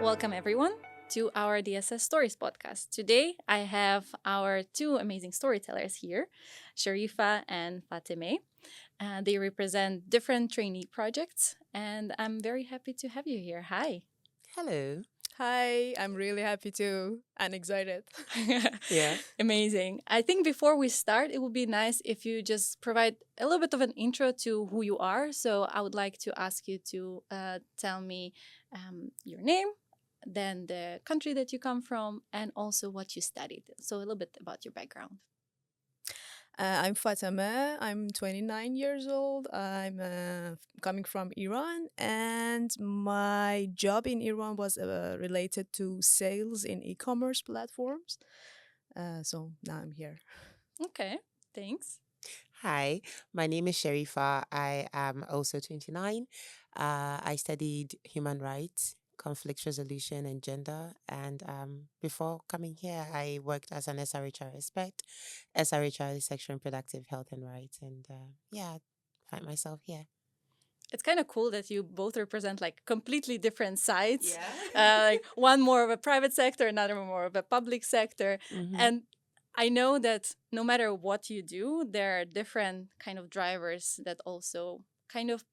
Welcome, everyone, to our DSS Stories podcast. Today, I have our two amazing storytellers here, Sharifa and Fatime. They represent different trainee projects, and I'm very happy to have you here. Hi. Hello. Hi, I'm really happy too and excited. Yeah. Amazing. I think before we start, it would be nice if you just provide a little bit of an intro to who you are. So I would like to ask you to tell me your name, then the country that you come from, and also what you studied. So a little bit about your background. I'm Fatama. I'm 29 years old. I'm coming from Iran, and my job in Iran was related to sales in e-commerce platforms. So now I'm here. Okay, thanks. Hi, my name is Sharifa. I am also 29. I studied human rights, conflict resolution, and gender. And before coming here, I worked as an SRHR expert. SRHR is sexual and reproductive health and rights. And yeah, I find myself here. It's kind of cool that you both represent like completely different sides. Yeah. Like one more of a private sector, another more of a public sector. hmm And I know that no matter what you do, there are different kind of drivers that also kind of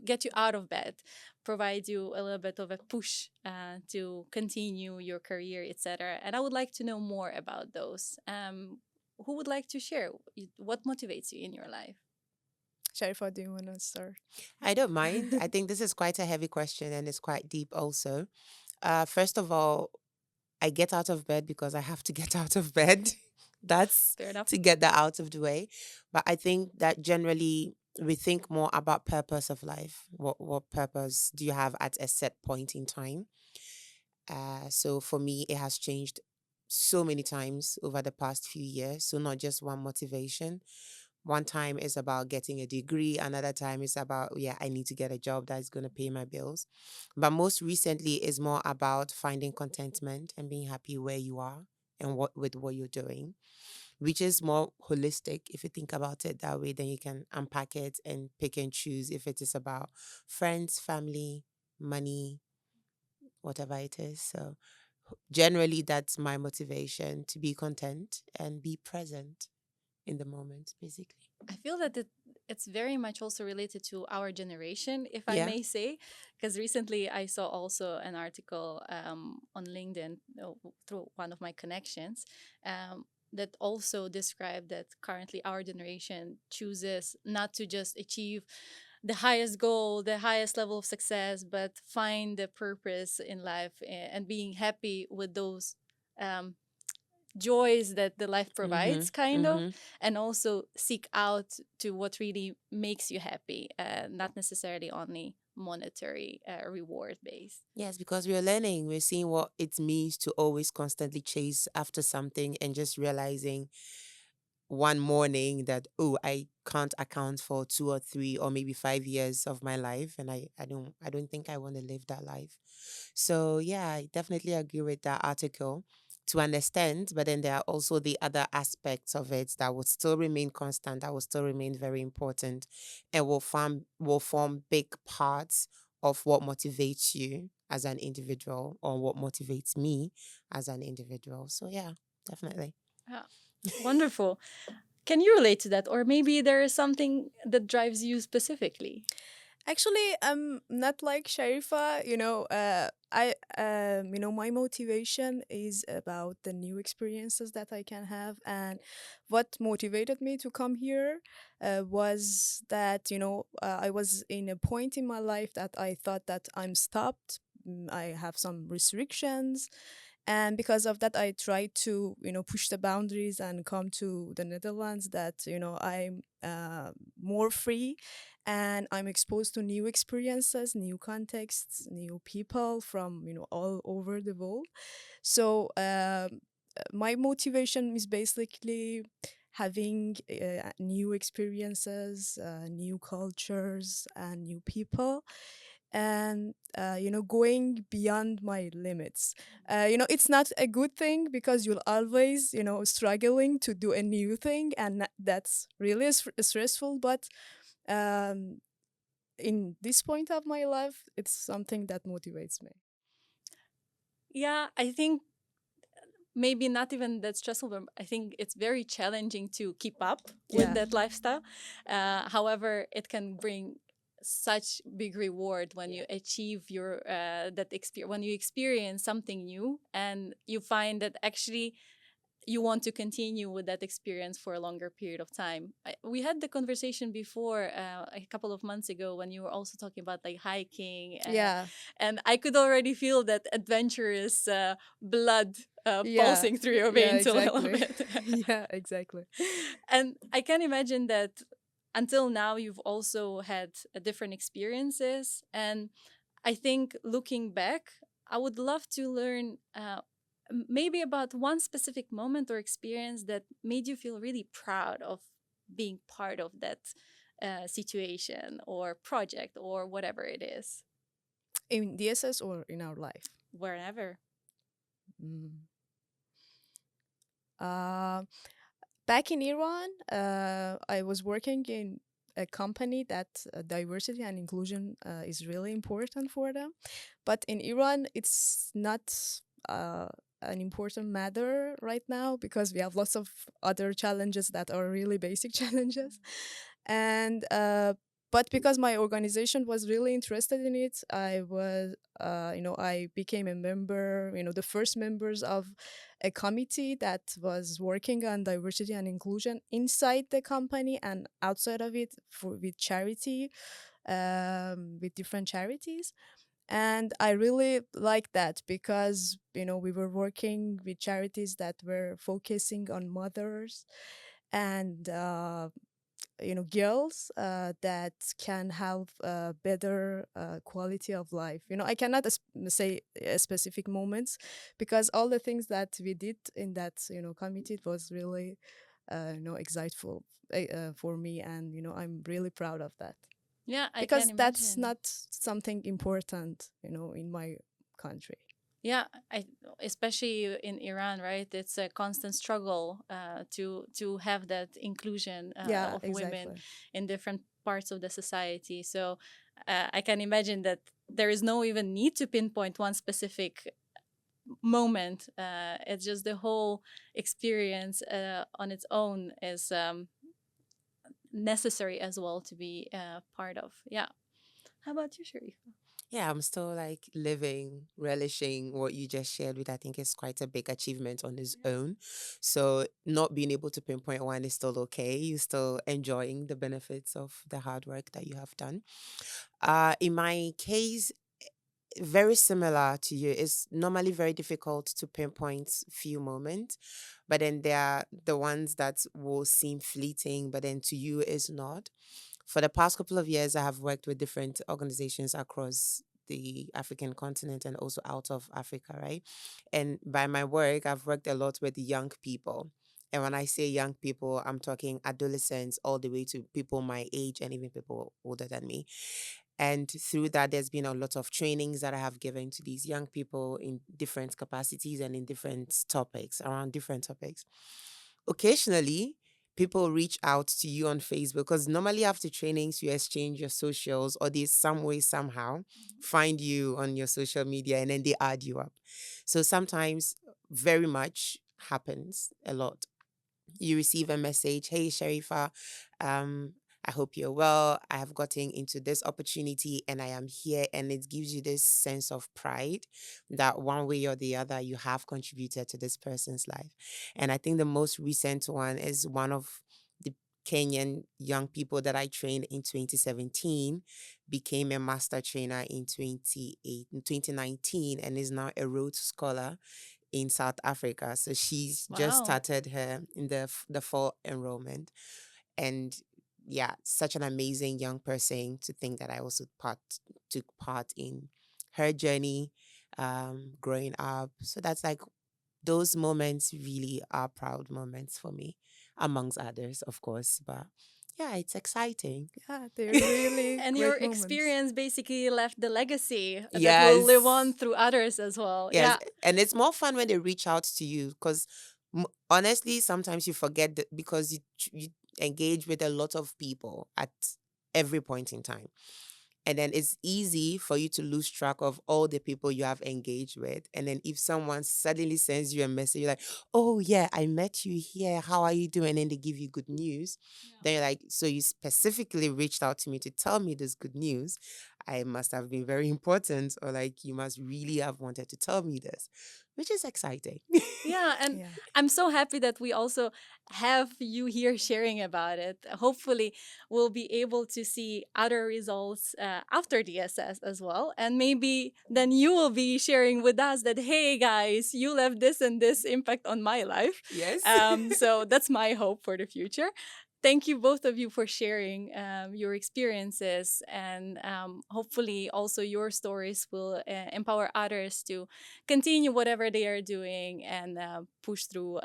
get you out of bed, provide you a little bit of a push to continue your career, etc. And I would like to know more about those. Who would like to share what motivates you in your life? Sharifa, do you want to start? I don't mind. I think this is quite a heavy question and it's quite deep also. First of all, I get out of bed because I have to get out of bed. That's Fair enough. to get that out of the way. But I think that generally we think more about purpose of life. What purpose do you have at a set point in time? So for me, it has changed so many times over the past few years. So not just one motivation. One time is about getting a degree. Another time is about, yeah, I need to get a job that's going to pay my bills. But most recently is more about finding contentment and being happy where you are and what you're doing, which is more holistic. If you think about it that way, then you can unpack it and pick and choose if it is about friends, family, money, whatever it is. So generally, that's my motivation to be content and be present in the moment, basically. I feel that it's very much also related to our generation, if I Yeah. may say, because recently I saw also an article on LinkedIn through one of my connections that also described that currently our generation chooses not to just achieve the highest goal, the highest level of success, but find the purpose in life and being happy with those. Um, Joys that the life provides Mhm. kind of, Mhm. and also seek out to what really makes you happy, not necessarily only monetary reward based. Yes, because we're learning, we're seeing what it means to always constantly chase after something and just realizing one morning that, oh, I can't account for 2 or 3 or maybe 5 years of my life, and I don't think I want to live that life. So yeah, I definitely agree with that article to understand, but then there are also the other aspects of it that will still remain constant, that will still remain very important, and will form big parts of what motivates you as an individual or what motivates me as an individual. So yeah, definitely. Yeah, wonderful. Can you relate to that, or maybe there is something that drives you specifically? Actually, I'm not like Sharifa. My motivation is about the new experiences that I can have, and what motivated me to come here was that I was in a point in my life that I thought that I'm stopped. I have some restrictions, and because of that I tried to push the boundaries and come to the Netherlands, that I'm more free, and I'm exposed to new experiences, new contexts, new people from all over the world. So my motivation is basically having new experiences, new cultures, and new people, and going beyond my limits. It's not a good thing because you'll always struggling to do a new thing, and that's really stressful. But um, in this point of my life, it's something that motivates me. Yeah, I think maybe not even that stressful, but I think it's very challenging to keep up with Yeah. that lifestyle. However, it can bring such big reward when you achieve your that experience, when you experience something new and you find that actually you want to continue with that experience for a longer period of time. We had the conversation before a couple of months ago when you were also talking about like hiking, Yeah. and I could already feel that adventurous blood Yeah. pulsing through your Yeah, veins a little exactly. bit. Yeah, exactly. And I can imagine that until now you've also had different experiences, and I think looking back, I would love to learn maybe about one specific moment or experience that made you feel really proud of being part of that situation or project or whatever it is, In DSS or in our life? wherever. Mm. Uh, Back in Iran, I was working in a company that diversity and inclusion is really important for them. But in Iran, it's not uh, an important matter right now because we have lots of other challenges that are really basic challenges. And but because my organization was really interested in it, I became a member, the first members of a committee that was working on diversity and inclusion inside the company and outside of it with charity, with different charities. And I really like that because we were working with charities that were focusing on mothers and girls that can have a better quality of life. I cannot say specific moments because all the things that we did in that committee was really exciteful for me, and I'm really proud of that Yeah, I can because that's imagine. not something important in my country. Yeah, especially in Iran, right? It's a constant struggle to have that inclusion Yeah, of women exactly. in different parts of the society. So I can imagine that there is no even need to pinpoint one specific moment. It's just the whole experience on its own is necessary as well to be part of. Yeah. How about you, Sharif? Yeah, I'm still like living, relishing what you just shared with. I think it's quite a big achievement on its own. So not being able to pinpoint one is still okay. You're still enjoying the benefits of the hard work that you have done. In my case, very similar to you. It's normally very difficult to pinpoint few moments, but then there are the ones that will seem fleeting, but then to you is not. For the past couple of years, I have worked with different organizations across the African continent and also out of Africa, right? And by my work, I've worked a lot with young people. And when I say young people, I'm talking adolescents all the way to people my age and even people older than me. And through that, there's been a lot of trainings that I have given to these young people in different capacities and in different topics, around different topics. Occasionally, people reach out to you on Facebook because normally after trainings, you exchange your socials or they some way, somehow find you on your social media and then they add you up. So sometimes very much happens a lot. You receive a message, hey Sharifa, um, I hope you're well. I have gotten into this opportunity and I am here. And it gives you this sense of pride that one way or the other you have contributed to this person's life. And I think the most recent one is one of the Kenyan young people that I trained in 2017 became a master trainer in 2019 and is now a Rhodes Scholar in South Africa. So she's just Wow. started her in the fall enrollment, and yeah, such an amazing young person to think that I also took part in her journey, growing up. So that's like those moments really are proud moments for me, amongst others, of course. But yeah, it's exciting. Yeah, they're really And your great moments. experience basically left the legacy that will live on Yes. through others as well. Yes, Yeah. and it's more fun when they reach out to you because honestly, sometimes you forget that because you engage with a lot of people at every point in time. And then it's easy for you to lose track of all the people you have engaged with. And then if someone suddenly sends you a message, you're like, oh, yeah, I met you here. How are you doing? And then they give you good news. Then you're like, so you specifically reached out to me to tell me this good news. I must have been very important, or like you must really have wanted to tell me this, which is exciting. Yeah, and Yeah. I'm so happy that we also have you here sharing about it. Hopefully, we'll be able to see other results after DSS as well. And maybe then you will be sharing with us that, hey, guys, you left this and this impact on my life. Yes. So that's my hope for the future. Thank you, both of you, for sharing your experiences. And hopefully, also your stories will empower others to continue whatever they are doing and push through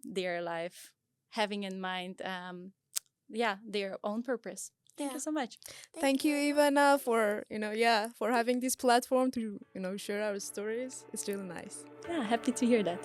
their life, having in mind, yeah, their own purpose. Thank Yeah. you so much. Thank Thank you, you. Ivana, for yeah, for having this platform to share our stories. It's really nice. Yeah, happy to hear that.